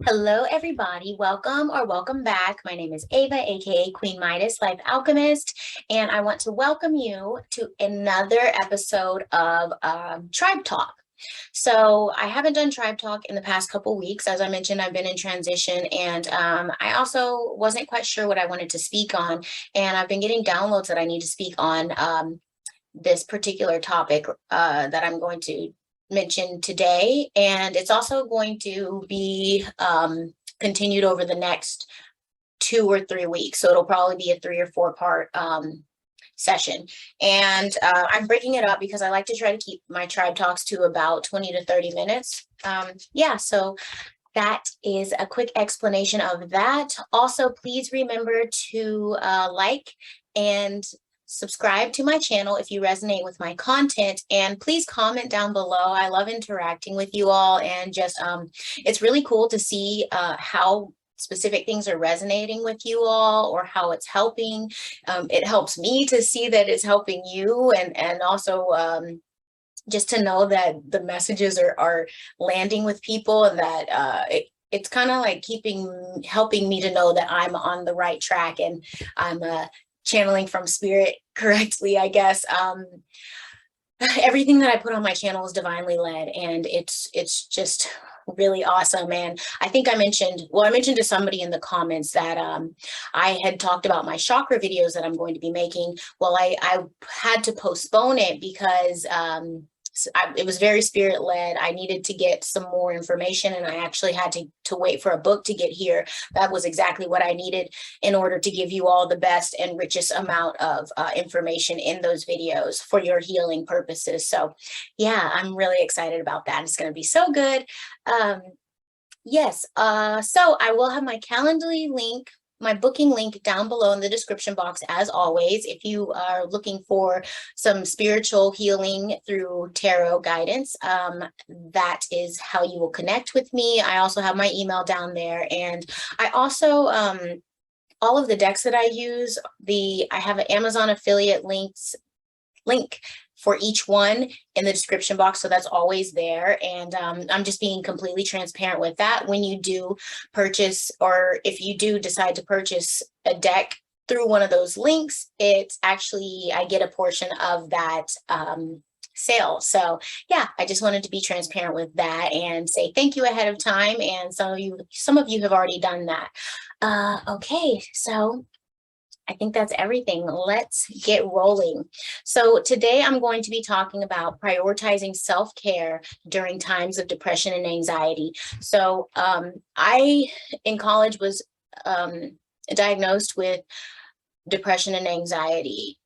Hello, everybody. Welcome or welcome back. My name is Ava, aka Queen Midas, Life Alchemist, and I want to welcome you to another episode of Tribe Talk. So I haven't done Tribe Talk in the past couple weeks. As I mentioned, I've been in transition, and I also wasn't quite sure what I wanted to speak on, and I've been getting downloads that I need to speak on this particular topic that I'm going to mention today. And it's also going to be continued over the next 2 or 3 weeks. So it'll probably be a 3 or 4 part session. And I'm breaking it up because I like to try to keep my tribe talks to about 20 to 30 minutes. So that is a quick explanation of that. Also, please remember to like and subscribe to my channel if you resonate with my content, and please comment down below. I love interacting with you all, and just it's really cool to see how specific things are resonating with you all, or how it's helping. It helps me to see that it's helping you, and also just to know that the messages are landing with people, and that it's kind of like helping me to know that I'm on the right track, and I'm channeling from spirit correctly, I guess. Everything that I put on my channel is divinely led, and it's just really awesome. And I think I mentioned to somebody in the comments that I had talked about my chakra videos that I'm going to be making. Well, I had to postpone it because it was very spirit led. I needed to get some more information, and I actually had to wait for a book to get here. That was exactly what I needed in order to give you all the best and richest amount of information in those videos for your healing purposes. So yeah, I'm really excited about that. It's going to be so good. Yes. So I will have my Calendly link, my booking link down below in the description box, as always. If you are looking for some spiritual healing through tarot guidance, that is how you will connect with me. I also have my email down there, and I also all of the decks that I use, I have an Amazon affiliate link for each one in the description box, so that's always there. And I'm just being completely transparent with that. When you do purchase, or if you do decide to purchase a deck through one of those links, it's actually, I get a portion of that sale. So yeah, I just wanted to be transparent with that and say thank you ahead of time. And some of you have already done that. Okay, so I think that's everything. Let's get rolling. So today I'm going to be talking about prioritizing self-care during times of depression and anxiety. So I, in college, was diagnosed with depression and anxiety.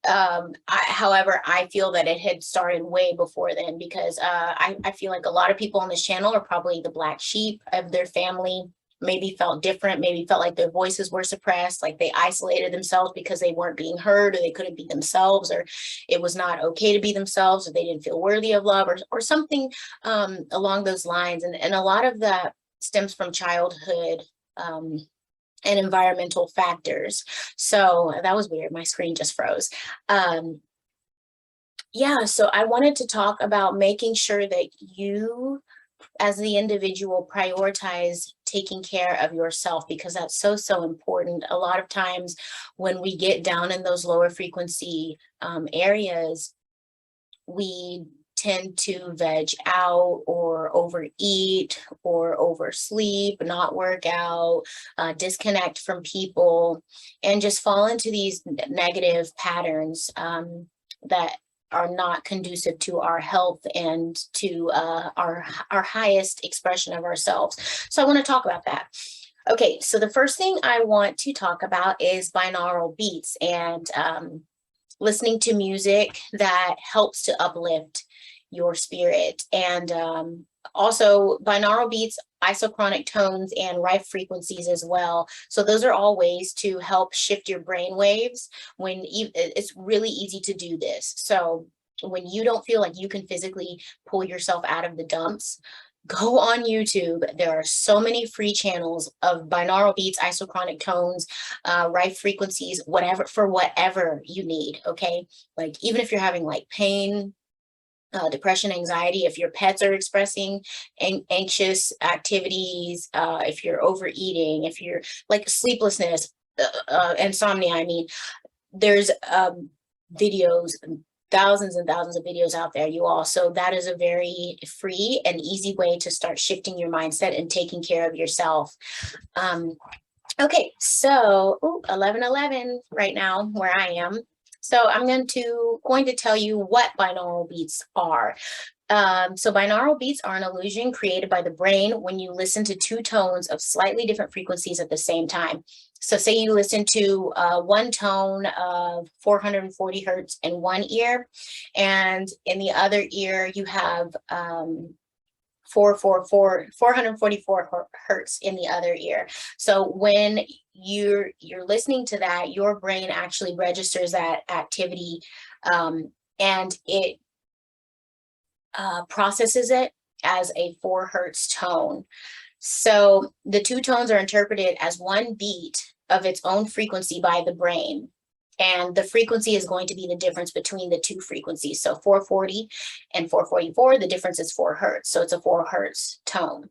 However, I feel that it had started way before then, because I feel like a lot of people on this channel are probably the black sheep of their family. Maybe felt different, maybe felt like their voices were suppressed, like they isolated themselves because they weren't being heard, or they couldn't be themselves, or it was not okay to be themselves, or they didn't feel worthy of love, or something along those lines. And a lot of that stems from childhood and environmental factors. So that was weird. My screen just froze. Yeah, so I wanted to talk about making sure that you, as the individual, prioritize taking care of yourself, because that's so important. A lot of times when we get down in those lower frequency areas, we tend to veg out, or overeat, or oversleep, not work out, disconnect from people, and just fall into these negative patterns that are not conducive to our health and to our highest expression of ourselves. So I want to talk about that. Okay, so the first thing I want to talk about is binaural beats, and listening to music that helps to uplift your spirit. And also binaural beats, isochronic tones, and rife frequencies as well. So those are all ways to help shift your brain waves when it's really easy to do this. So when you don't feel like you can physically pull yourself out of the dumps, go on YouTube. There are so many free channels of binaural beats, isochronic tones, rife frequencies, whatever, for whatever you need. Okay. Like, even if you're having like pain, depression, anxiety, if your pets are expressing anxious activities, if you're overeating, if you're like sleeplessness, insomnia. I mean, there's videos, thousands and thousands of videos out there, you all. So that is a very free and easy way to start shifting your mindset and taking care of yourself. Okay, so 11:11 right now where I am. So I'm going to tell you what binaural beats are. So binaural beats are an illusion created by the brain when you listen to two tones of slightly different frequencies at the same time. So say you listen to one tone of 440 hertz in one ear, and in the other ear you have 444 hertz in the other ear. So when you're listening to that, your brain actually registers that activity, and it processes it as a 4 hertz tone. So the two tones are interpreted as one beat of its own frequency by the brain. And the frequency is going to be the difference between the two frequencies. So 440 and 444, the difference is 4 hertz. So it's a 4 hertz tone.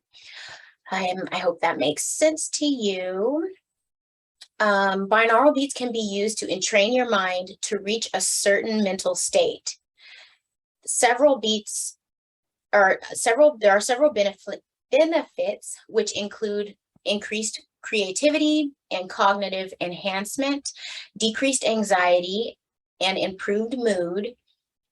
I hope that makes sense to you. Binaural beats can be used to entrain your mind to reach a certain mental state. There are several benefits, which include increased creativity and cognitive enhancement, decreased anxiety, and improved mood.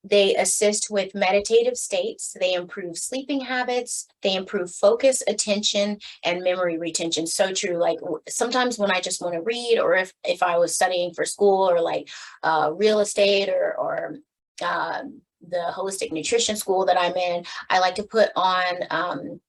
They assist with meditative states. They improve sleeping habits. They improve focus, attention, and memory retention. So true. Like sometimes when I just want to read, or if I was studying for school, or like real estate, or the holistic nutrition school that I'm in, I like to put on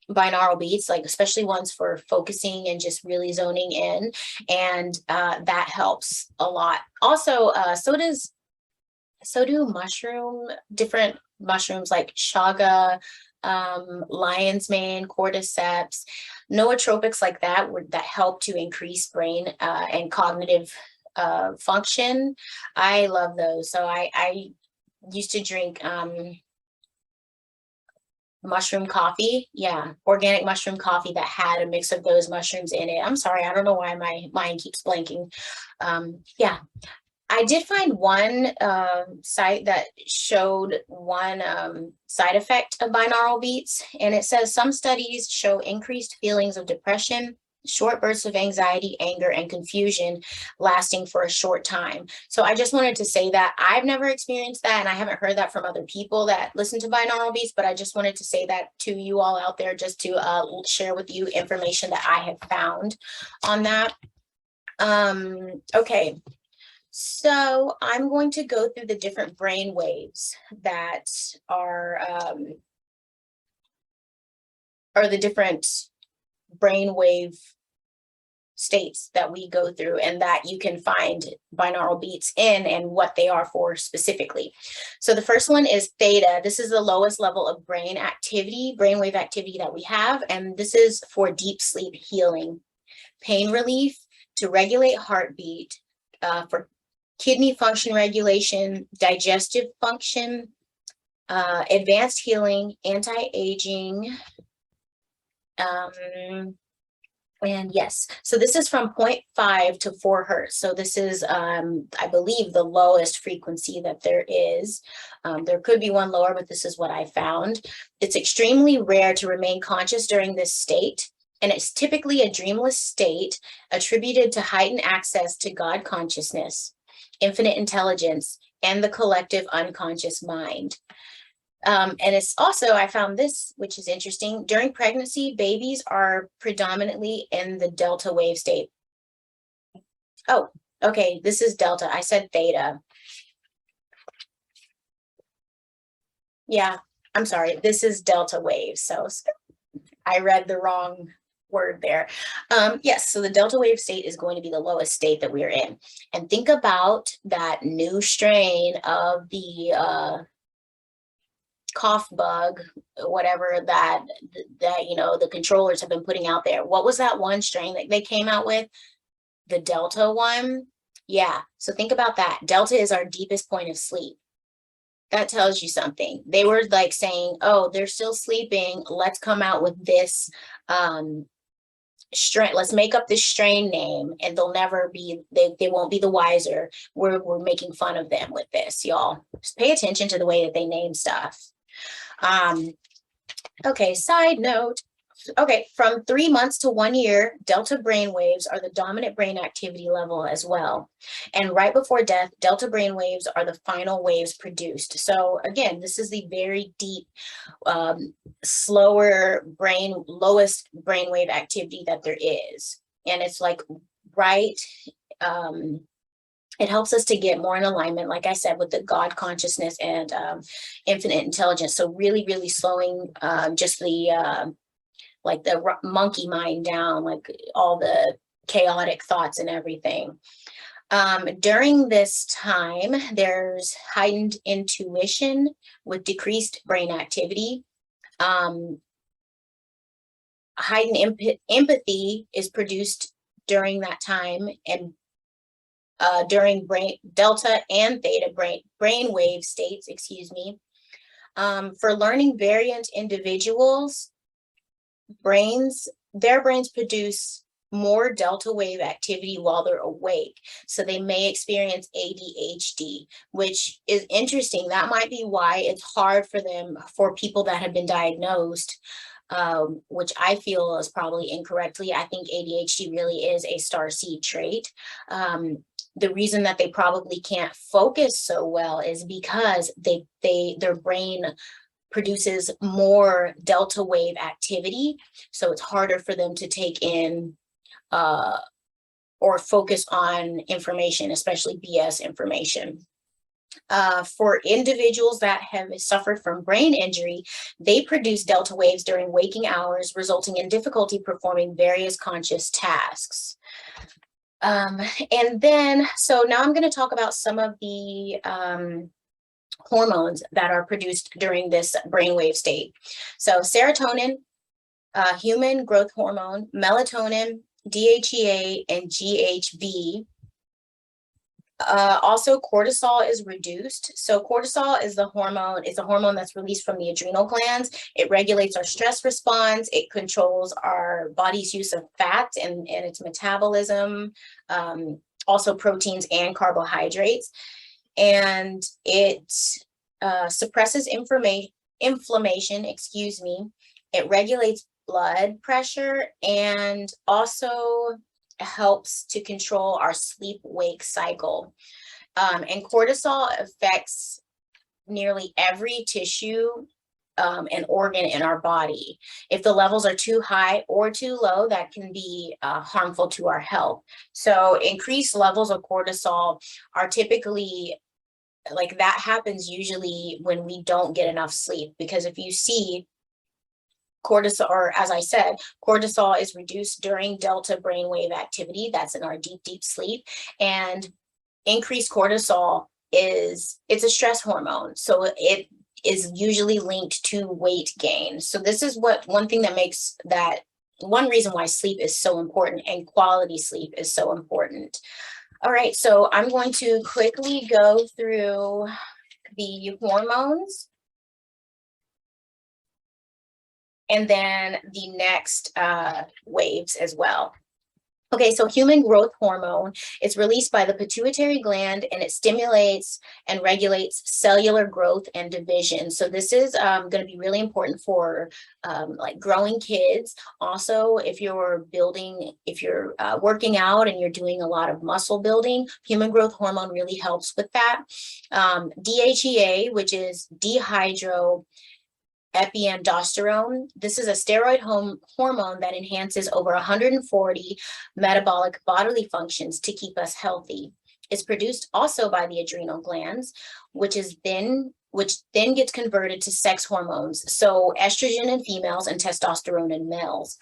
binaural beats, like especially ones for focusing and just really zoning in, and that helps a lot. Also, so do different mushrooms like chaga, lion's mane, cordyceps, nootropics like that that help to increase brain and cognitive function. I love those. So I used to drink mushroom coffee. Yeah, organic mushroom coffee that had a mix of those mushrooms in it. I'm sorry, I don't know why my mind keeps blanking. Yeah, I did find one site that showed one side effect of binaural beats, and it says some studies show increased feelings of depression, short bursts of anxiety, anger, and confusion lasting for a short time. So I just wanted to say that I've never experienced that, and I haven't heard that from other people that listen to binaural beats, but I just wanted to say that to you all out there, just to share with you information that I have found on that. Okay. So I'm going to go through the different brain waves that are the different brainwave states that we go through, and that you can find binaural beats in and what they are for specifically. So the first one is theta. This is the lowest level of brainwave activity that we have, and this is for deep sleep healing, pain relief, to regulate heartbeat, for kidney function regulation, digestive function, advanced healing, anti-aging, and yes, so this is from 0.5 to 4 hertz. So this is, I believe, the lowest frequency that there is. There could be one lower, but this is what I found. It's extremely rare to remain conscious during this state, and it's typically a dreamless state attributed to heightened access to God consciousness, infinite intelligence, and the collective unconscious mind. And it's also, I found this, which is interesting, during pregnancy, babies are predominantly in the delta wave state. Oh, okay, this is delta. I said theta. Yeah, I'm sorry, this is delta wave. So I read the wrong word there. Yes, so the delta wave state is going to be the lowest state that we're in. And think about that new strain of the cough bug, whatever that the controllers have been putting out there. What was that one strain that they came out with? The Delta one. Yeah, so think about that. Delta is our deepest point of sleep. That tells you something. They were like saying, oh, they're still sleeping. Let's come out with this strain. Let's make up this strain name, and they'll never be, they won't be the wiser. We're making fun of them with this, y'all. Just pay attention to the way that they name stuff. Okay, side note. Okay, from 3 months to 1 year, delta brain waves are the dominant brain activity level as well. And right before death, delta brain waves are the final waves produced. So again, this is the very deep, slower brain, lowest brainwave activity that there is. And it's like, right, it helps us to get more in alignment, like I said, with the God consciousness and infinite intelligence. So really, really slowing just the, like the monkey mind down, like all the chaotic thoughts and everything. During this time, there's heightened intuition with decreased brain activity. Heightened empathy is produced during that time, and during delta and theta brain wave states, excuse me. For learning variant individuals, their brains produce more delta wave activity while they're awake. So they may experience ADHD, which is interesting. That might be why it's hard for them, for people that have been diagnosed, which I feel is probably incorrectly. I think ADHD really is a starseed trait. The reason that they probably can't focus so well is because their brain produces more delta wave activity. So it's harder for them to take in or focus on information, especially BS information. For individuals that have suffered from brain injury, they produce delta waves during waking hours, resulting in difficulty performing various conscious tasks. And then, so now I'm going to talk about some of the hormones that are produced during this brainwave state. So serotonin, human growth hormone, melatonin, DHEA, and GHB. Also, cortisol is reduced. So cortisol is the hormone, it's a hormone that's released from the adrenal glands. It regulates our stress response. It controls our body's use of fat and its metabolism, also proteins and carbohydrates. And it suppresses inflammation, excuse me. It regulates blood pressure and also helps to control our sleep-wake cycle. And cortisol affects nearly every tissue and organ in our body. If the levels are too high or too low, that can be harmful to our health. So increased levels of cortisol are typically, like, that happens usually when we don't get enough sleep, because if you see cortisol, or as I said, cortisol is reduced during delta brainwave activity. That's in our deep, deep sleep. And increased cortisol it's a stress hormone. So it is usually linked to weight gain. So this is one thing that makes that, one reason why sleep is so important and quality sleep is so important. All right, so I'm going to quickly go through the hormones and then the next waves as well. Okay, so human growth hormone is released by the pituitary gland, and it stimulates and regulates cellular growth and division. So this is going to be really important for like growing kids. Also, if you're working out and you're doing a lot of muscle building, human growth hormone really helps with that. DHEA, which is dihydroepiandrosterone. This is a steroid hormone that enhances over 140 metabolic bodily functions to keep us healthy. It's produced also by the adrenal glands, which then gets converted to sex hormones. So estrogen in females and testosterone in males.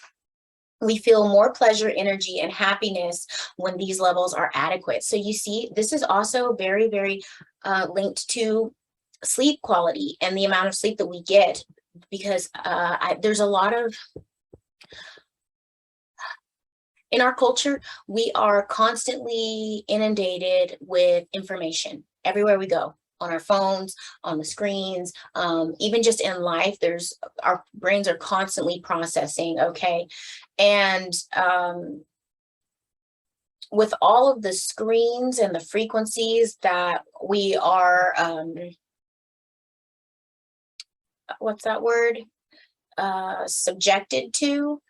We feel more pleasure, energy, and happiness when these levels are adequate. So you see, this is also very, very linked to sleep quality and the amount of sleep that we get, because there's a lot of, in our culture, we are constantly inundated with information everywhere we go. on our phones, on the screens, even just in life, our brains are constantly processing, okay? And with all of the screens and the frequencies that we are, what's that word? Subjected to,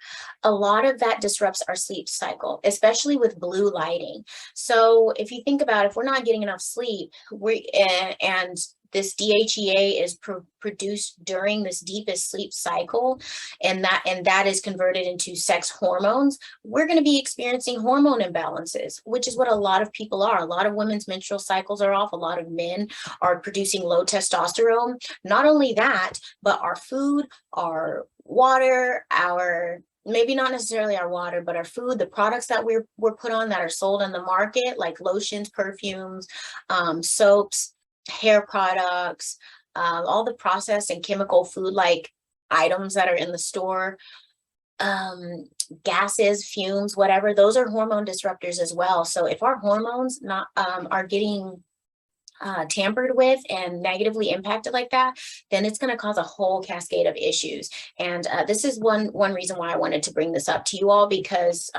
a lot of that disrupts our sleep cycle, especially with blue lighting. So if you think about, if we're not getting enough sleep, and this DHEA is produced during this deepest sleep cycle, and that is converted into sex hormones, we're going to be experiencing hormone imbalances, which is what a lot of people are. A lot of women's menstrual cycles are off. A lot of men are producing low testosterone. Not only that, but our food, our water, maybe not necessarily our water, but our food, the products that we're put on that are sold on the market, like lotions, perfumes, soaps, hair products, all the processed and chemical food like items that are in the store, gases, fumes, whatever, those are hormone disruptors as well. So if our hormones are getting tampered with and negatively impacted like that, then it's going to cause a whole cascade of issues. And this is one reason why I wanted to bring this up to you all, because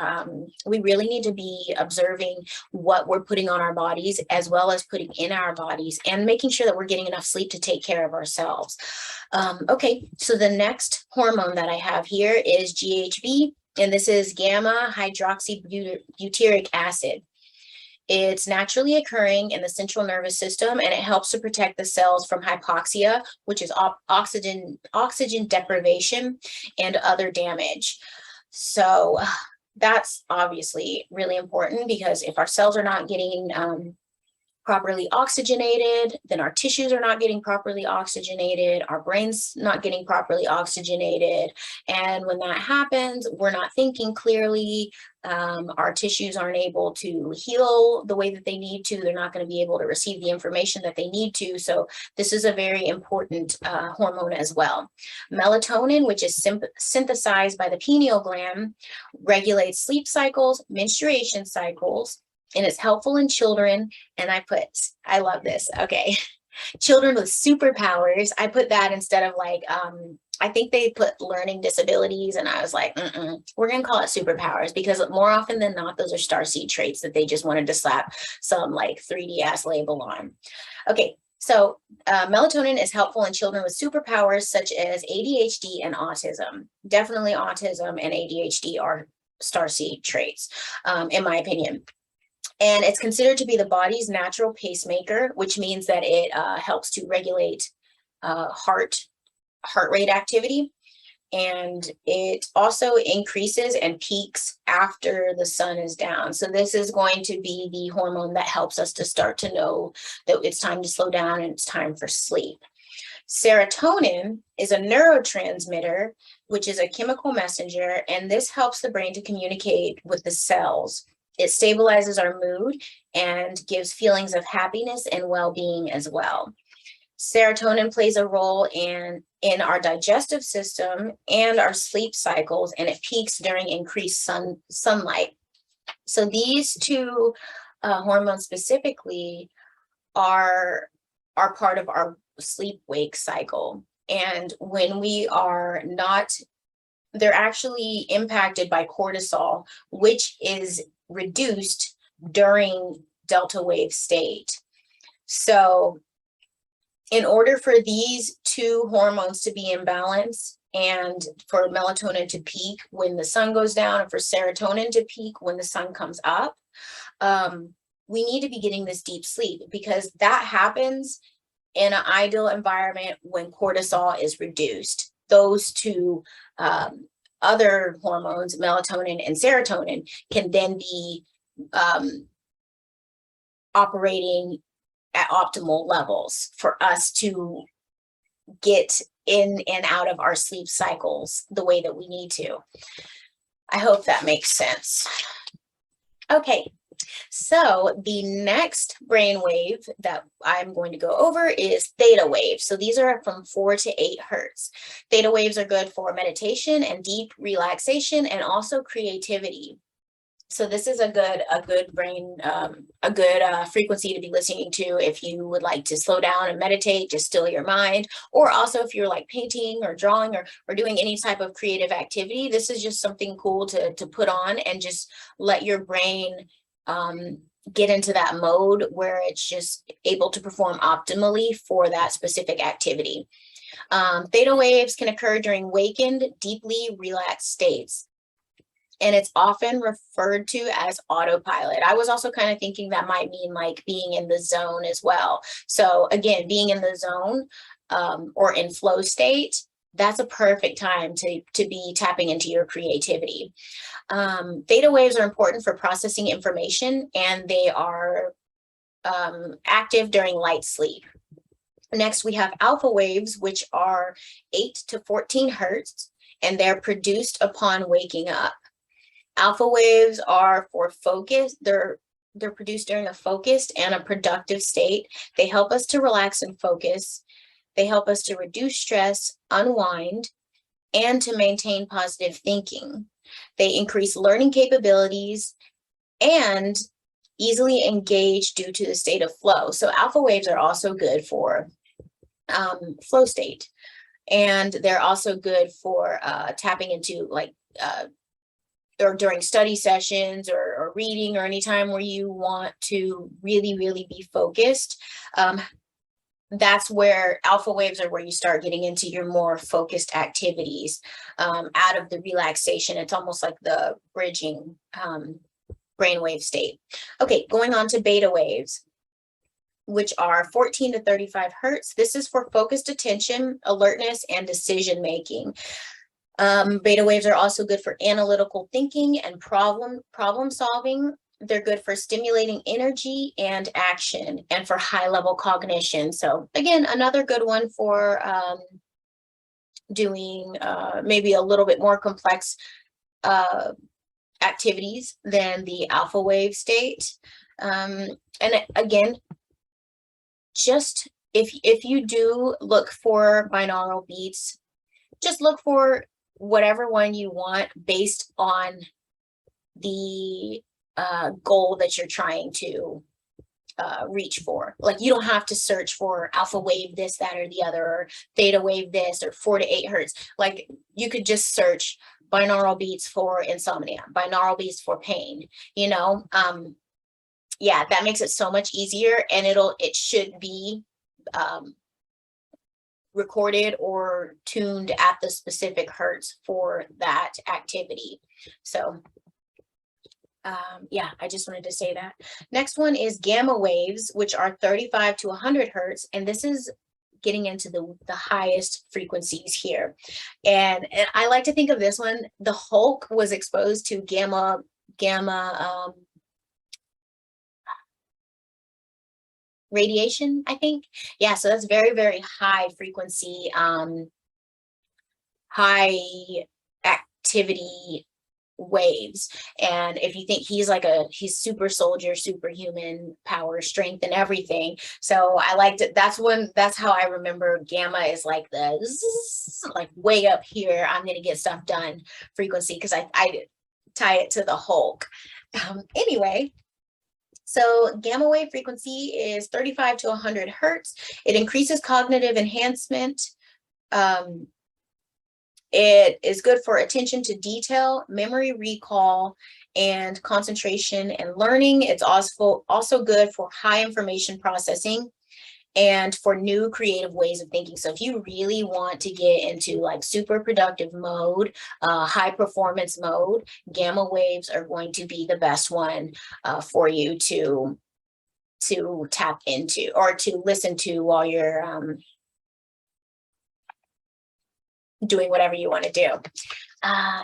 we really need to be observing what we're putting on our bodies, as well as putting in our bodies, and making sure that we're getting enough sleep to take care of ourselves. Okay, so the next hormone that I have here is GHB, and this is gamma hydroxybutyric acid. It's naturally occurring in the central nervous system, and it helps to protect the cells from hypoxia, which is oxygen deprivation, and other damage. So that's obviously really important, because if our cells are not getting properly oxygenated, then our tissues are not getting properly oxygenated, our brain's not getting properly oxygenated. And when that happens, we're not thinking clearly, our tissues aren't able to heal the way that they need to, they're not going to be able to receive the information that they need to. So this is a very important hormone as well. Melatonin, which is synthesized by the pineal gland, regulates sleep cycles, menstruation cycles, and it's helpful in children. And I love this. Okay. Children with superpowers. I put that instead of like, I think they put learning disabilities, and I was like, we're going to call it superpowers, because more often than not, those are starseed traits that they just wanted to slap some like 3D ass label on. Okay. So melatonin is helpful in children with superpowers such as ADHD and autism. Definitely autism and ADHD are starseed traits, in my opinion. And it's considered to be the body's natural pacemaker, which means that it helps to regulate heart rate activity. And it also increases and peaks after the sun is down. So this is going to be the hormone that helps us to start to know that it's time to slow down and it's time for sleep. Serotonin is a neurotransmitter, which is a chemical messenger, and this helps the brain to communicate with the cells. It stabilizes our mood and gives feelings of happiness and well-being as well. Serotonin plays a role in our digestive system and our sleep cycles, and it peaks during increased sunlight. So these two hormones specifically are part of our sleep-wake cycle. And when we are not, they're actually impacted by cortisol, which is reduced during delta wave state. So in order for these two hormones to be in balance, and for melatonin to peak when the sun goes down, and for serotonin to peak when the sun comes up, we need to be getting this deep sleep, because that happens in an ideal environment when cortisol is reduced. Those two other hormones, melatonin and serotonin, can then be operating at optimal levels for us to get in and out of our sleep cycles the way that we need to. I hope that makes sense. Okay, so the next brain wave that I'm going to go over is theta waves. So these are from 4 to 8 hertz. Theta waves are good for meditation and deep relaxation, and also creativity. So this is a good brain, a good frequency to be listening to if you would like to slow down and meditate, just still your mind, or also if you're like painting or drawing or doing any type of creative activity. This is just something cool to put on and just let your brain get into that mode where it's just able to perform optimally for that specific activity. Theta waves can occur during awakened, deeply relaxed states, and it's often referred to as autopilot. I was also kind of thinking that might mean like being in the zone as well. So again, being in the zone or in flow state, that's a perfect time to be tapping into your creativity. Theta waves are important for processing information, and they are active during light sleep. Next, we have alpha waves, which are 8 to 14 hertz, and they're produced upon waking up. Alpha waves are for focus. They're produced during a focused and a productive state. They help us to relax and focus. They help us to reduce stress, unwind, and to maintain positive thinking. They increase learning capabilities and easily engage due to the state of flow. So alpha waves are also good for flow state. And they're also good for tapping into like or during study sessions or reading or any time where you want to really be focused. That's where alpha waves are where you start getting into your more focused activities out of the relaxation. It's almost like the bridging brainwave state. Okay, going on to beta waves, which are 14 to 35 hertz. This is for focused attention, alertness, and decision making. Beta waves are also good for analytical thinking and problem solving. They're good for stimulating energy and action and for high level cognition. So again, another good one for doing maybe a little bit more complex activities than the alpha wave state. And again, just if you do look for binaural beats, just look for whatever one you want based on the goal that you're trying to reach for. Like you don't have to search for alpha wave this, that, or the other, or theta wave this, or 4 to 8 hertz. Like you could just search binaural beats for insomnia, binaural beats for pain, you know? Yeah, that makes it so much easier, and it should be recorded or tuned at the specific hertz for that activity. So yeah, I just wanted to say that. Next one is gamma waves, which are 35 to 100 hertz, and this is getting into the highest frequencies here. And I like to think of this one, the Hulk was exposed to gamma radiation, I think. Yeah, so that's very high frequency, high activity waves. And if you think he's he's super soldier, superhuman power, strength, and everything. So I liked it. That's how I remember gamma is like the zzz, like way up here, I'm gonna get stuff done frequency, because I tie it to the Hulk. Anyway, so gamma wave frequency is 35 to 100 hertz. It increases cognitive enhancement. It is good for attention to detail, memory recall, and concentration and learning. It's also good for high information processing and for new creative ways of thinking. So if you really want to get into like super productive mode, high performance mode, gamma waves are going to be the best one for you to tap into or to listen to while you're doing whatever you want to do.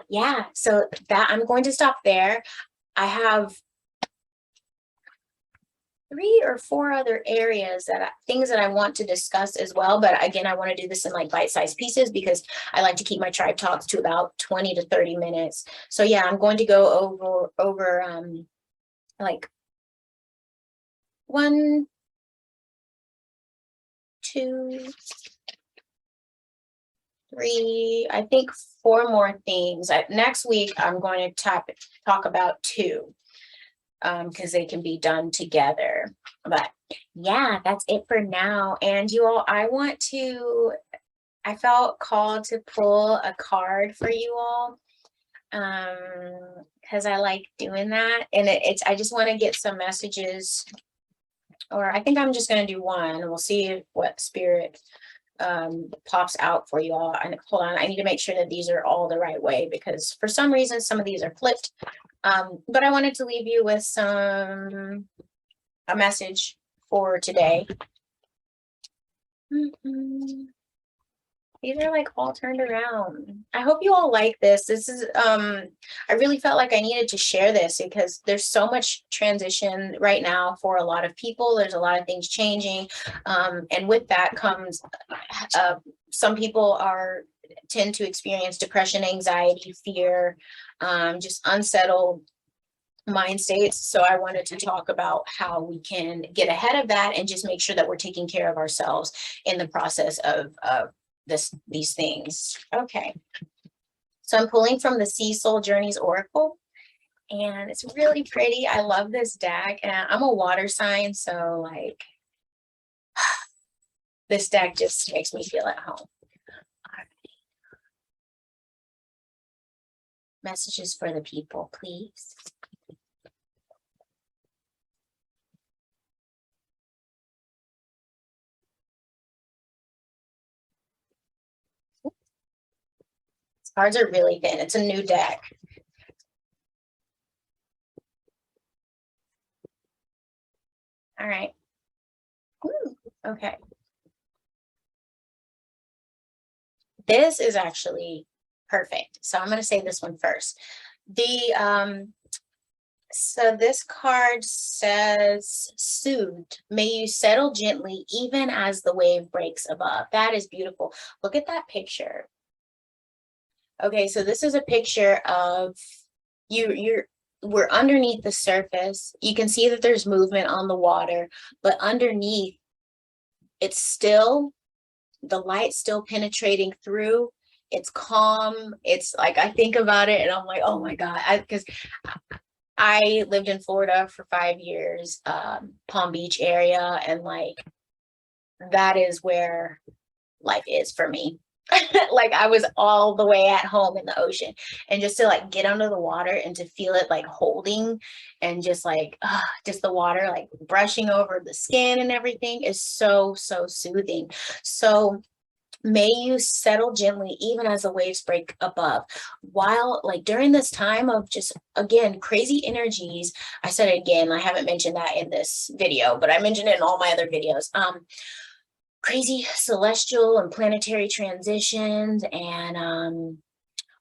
Yeah, so that I'm going to stop there. I have 3 or 4 other areas things that I want to discuss as well. But again, I want to do this in like bite-sized pieces because I like to keep my tribe talks to about 20 to 30 minutes. So yeah, I'm going to go over like 1, 2, I think 4 more things. Next week, I'm going to talk about 2 because they can be done together. But yeah, that's it for now. And you all, I felt called to pull a card for you all because I like doing that. And I just want to get some messages, or I think I'm just going to do one. We'll see what spirit pops out for you all. And hold on, I need to make sure that these are all the right way because for some reason some of these are flipped. But I wanted to leave you with a message for today. These are like all turned around. I hope you all like this. This is I really felt like I needed to share this because there's so much transition right now for a lot of people. There's a lot of things changing. And with that comes some people tend to experience depression, anxiety, fear, just unsettled mind states. So I wanted to talk about how we can get ahead of that and just make sure that we're taking care of ourselves in the process of these things. Okay. So I'm pulling from the Sea Soul Journeys Oracle, and it's really pretty. I love this deck, and I'm a water sign, so like this deck just makes me feel at home. Messages for the people, please. Cards are really thin. It's a new deck. All right. Ooh, okay. This is actually perfect. So I'm going to say this one first. So this card says, soothed, may you settle gently even as the wave breaks above. That is beautiful. Look at that picture. Okay, so this is a picture of we're underneath the surface. You can see that there's movement on the water, but underneath it's still, the light's still penetrating through. It's calm. It's like, I think about it and I'm like, oh my God, because I lived in Florida for 5 years, Palm Beach area, and like that is where life is for me. Like I was all the way at home in the ocean, and just to like get under the water and to feel it like holding and just like just the water like brushing over the skin and everything is so soothing. So may you settle gently even as the waves break above. While like during this time of just, again, crazy energies, I said it again, I haven't mentioned that in this video, but I mentioned it in all my other videos. Crazy celestial and planetary transitions and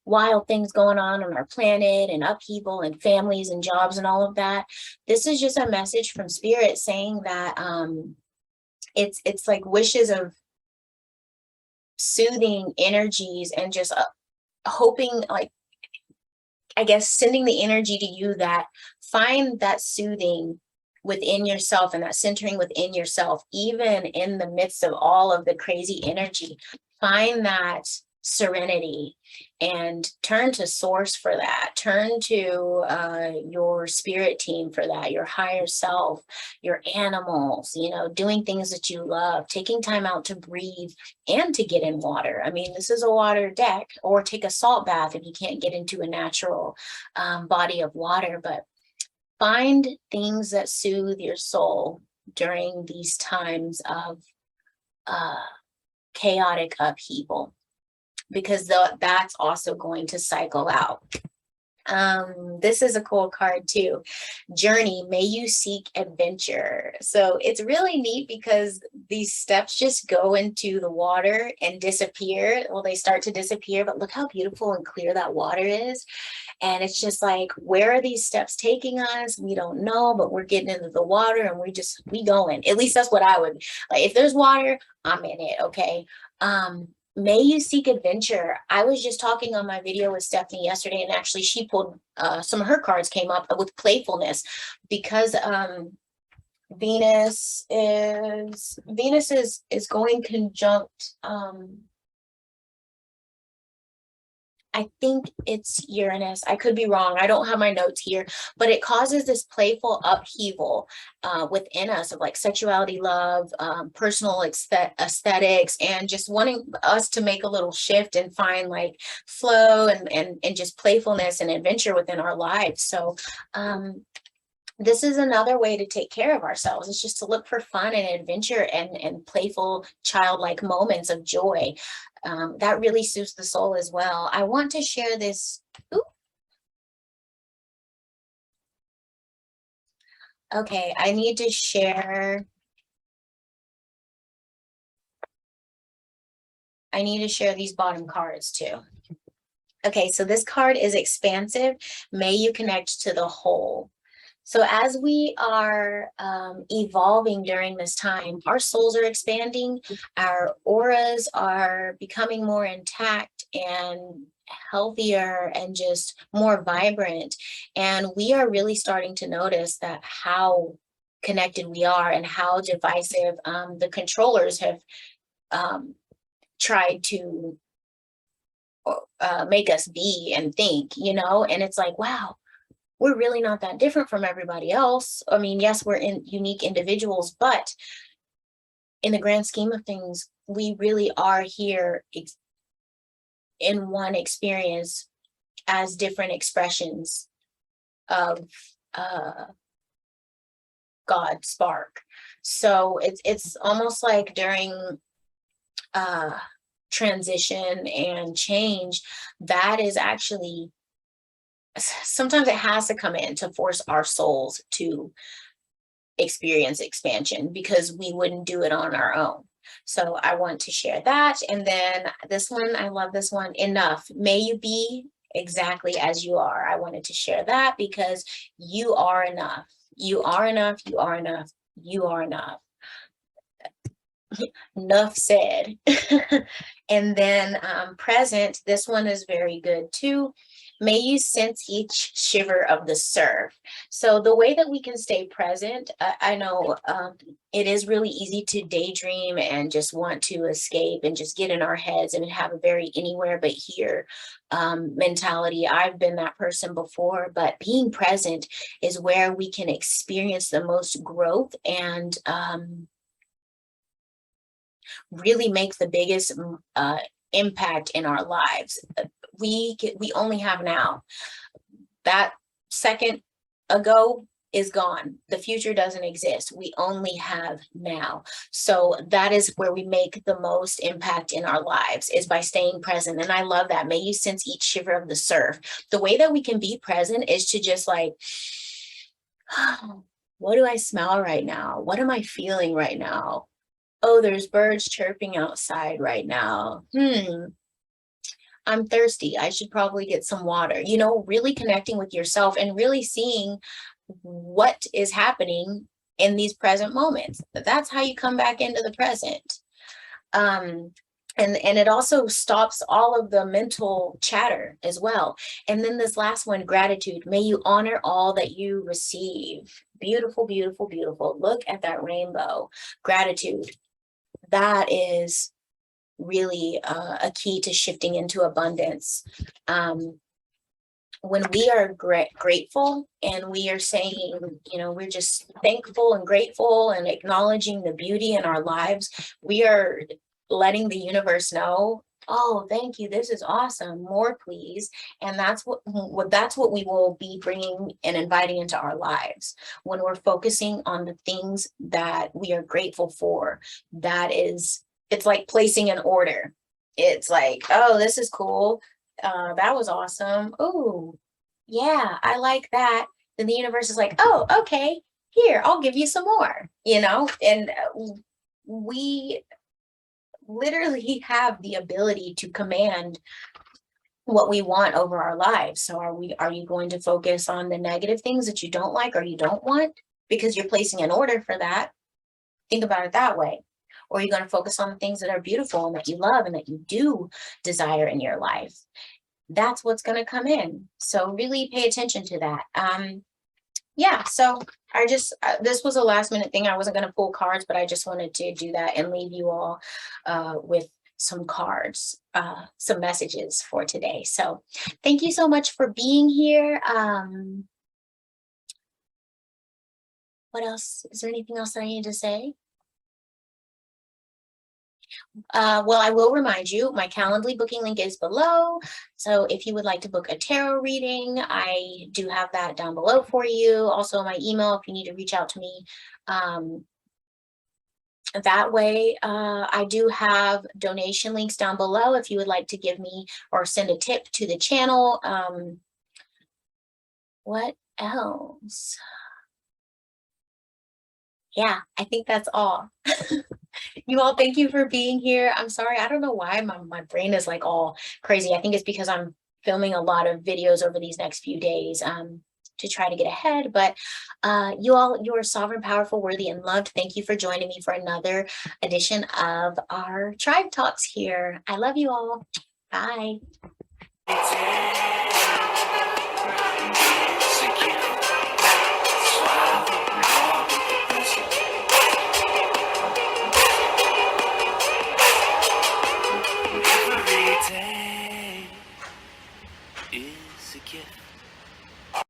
wild things going on our planet and upheaval and families and jobs and all of that. This is just a message from spirit saying that it's like wishes of soothing energies and just hoping, like, I guess, sending the energy to you that find that soothing within yourself and that centering within yourself, even in the midst of all of the crazy energy. Find that serenity and turn to source for that. Turn to your spirit team for that, your higher self, your animals, you know, doing things that you love, taking time out to breathe and to get in water. I mean, this is a water deck, or take a salt bath if you can't get into a natural body of water. But find things that soothe your soul during these times of chaotic upheaval, because that's also going to cycle out. This is a cool card too. Journey, may you seek adventure. So it's really neat because these steps just go into the water and disappear. Well, they start to disappear, but look how beautiful and clear that water is. And it's just like, where are these steps taking us? We don't know, but we're getting into the water and we going. At least that's what I would like. If there's water, I'm in it. Okay. May you seek adventure. I was just talking on my video with Stephanie yesterday, and actually she pulled some of her cards came up with playfulness, because Venus is going conjunct I think it's Uranus. I could be wrong. I don't have my notes here, but it causes this playful upheaval within us of like sexuality, love, personal aesthetics, and just wanting us to make a little shift and find like flow and just playfulness and adventure within our lives. So this is another way to take care of ourselves. It's just to look for fun and adventure and playful childlike moments of joy. That really suits the soul as well. I want to share this. Ooh. Okay, I need to share. I need to share these bottom cards too. Okay, so this card is expansive. May you connect to the whole. So as we are evolving during this time, our souls are expanding, our auras are becoming more intact and healthier and just more vibrant. And we are really starting to notice that how connected we are and how divisive the controllers have tried to make us be and think, and it's like, wow, we're really not that different from everybody else. I mean, yes, we're unique individuals, but in the grand scheme of things, we really are here in one experience as different expressions of God spark. So it's almost like during transition and change, that is actually, sometimes it has to come in to force our souls to experience expansion because we wouldn't do it on our own. So I want to share that. And then this one, I love this one. Enough. May you be exactly as you are. I wanted to share that because you are enough. You are enough. You are enough. You are enough. Enough said. And then present, this one is very good too. May you sense each shiver of the surf. So the way that we can stay present, I know it is really easy to daydream and just want to escape and just get in our heads and have a very anywhere but here mentality. I've been that person before, but being present is where we can experience the most growth and really make the biggest impact in our lives. We only have now. That second ago is gone. The future doesn't exist. We only have now. So that is where we make the most impact in our lives, is by staying present. And I love that. May you sense each shiver of the surf. The way that we can be present is to just like, what do I smell right now? What am I feeling right now? Oh, there's birds chirping outside right now. I'm thirsty. I should probably get some water. Really connecting with yourself and really seeing what is happening in these present moments. That's how you come back into the present. And it also stops all of the mental chatter as well. And then this last one, gratitude. May you honor all that you receive. Beautiful, beautiful, beautiful. Look at that rainbow. Gratitude. That is really a key to shifting into abundance. When we are grateful and we are saying, we're just thankful and grateful and acknowledging the beauty in our lives, we are letting the universe know, oh, thank you, this is awesome, more please. And that's what we will be bringing and inviting into our lives when we're focusing on the things that we are grateful for. It's like placing an order. It's like, oh, this is cool, that was awesome, oh yeah, I like that. Then the universe is like, oh, okay, here, I'll give you some more, and we literally have the ability to command what we want over our lives. So are you going to focus on the negative things that you don't like or you don't want because you're placing an order for that? Think about it that way. Or are you going to focus on the things that are beautiful and that you love and that you do desire in your life? That's what's going to come in. So really pay attention to that. Yeah, so I just, this was a last minute thing. I wasn't going to pull cards, but I just wanted to do that and leave you all with some cards, some messages for today. So thank you so much for being here. What else? Is there anything else that I need to say? Well, I will remind you, my Calendly booking link is below. So if you would like to book a tarot reading, I do have that down below for you. Also my email, if you need to reach out to me. That way, I do have donation links down below if you would like to give me or send a tip to the channel. What else? Yeah, I think that's all. You all, thank you for being here. I'm sorry, I don't know why my brain is like all crazy. I think it's because I'm filming a lot of videos over these next few days to try to get ahead. But you all, you are sovereign, powerful, worthy, and loved. Thank you for joining me for another edition of our Tribe Talks here. I love you all. Bye. Is a gift.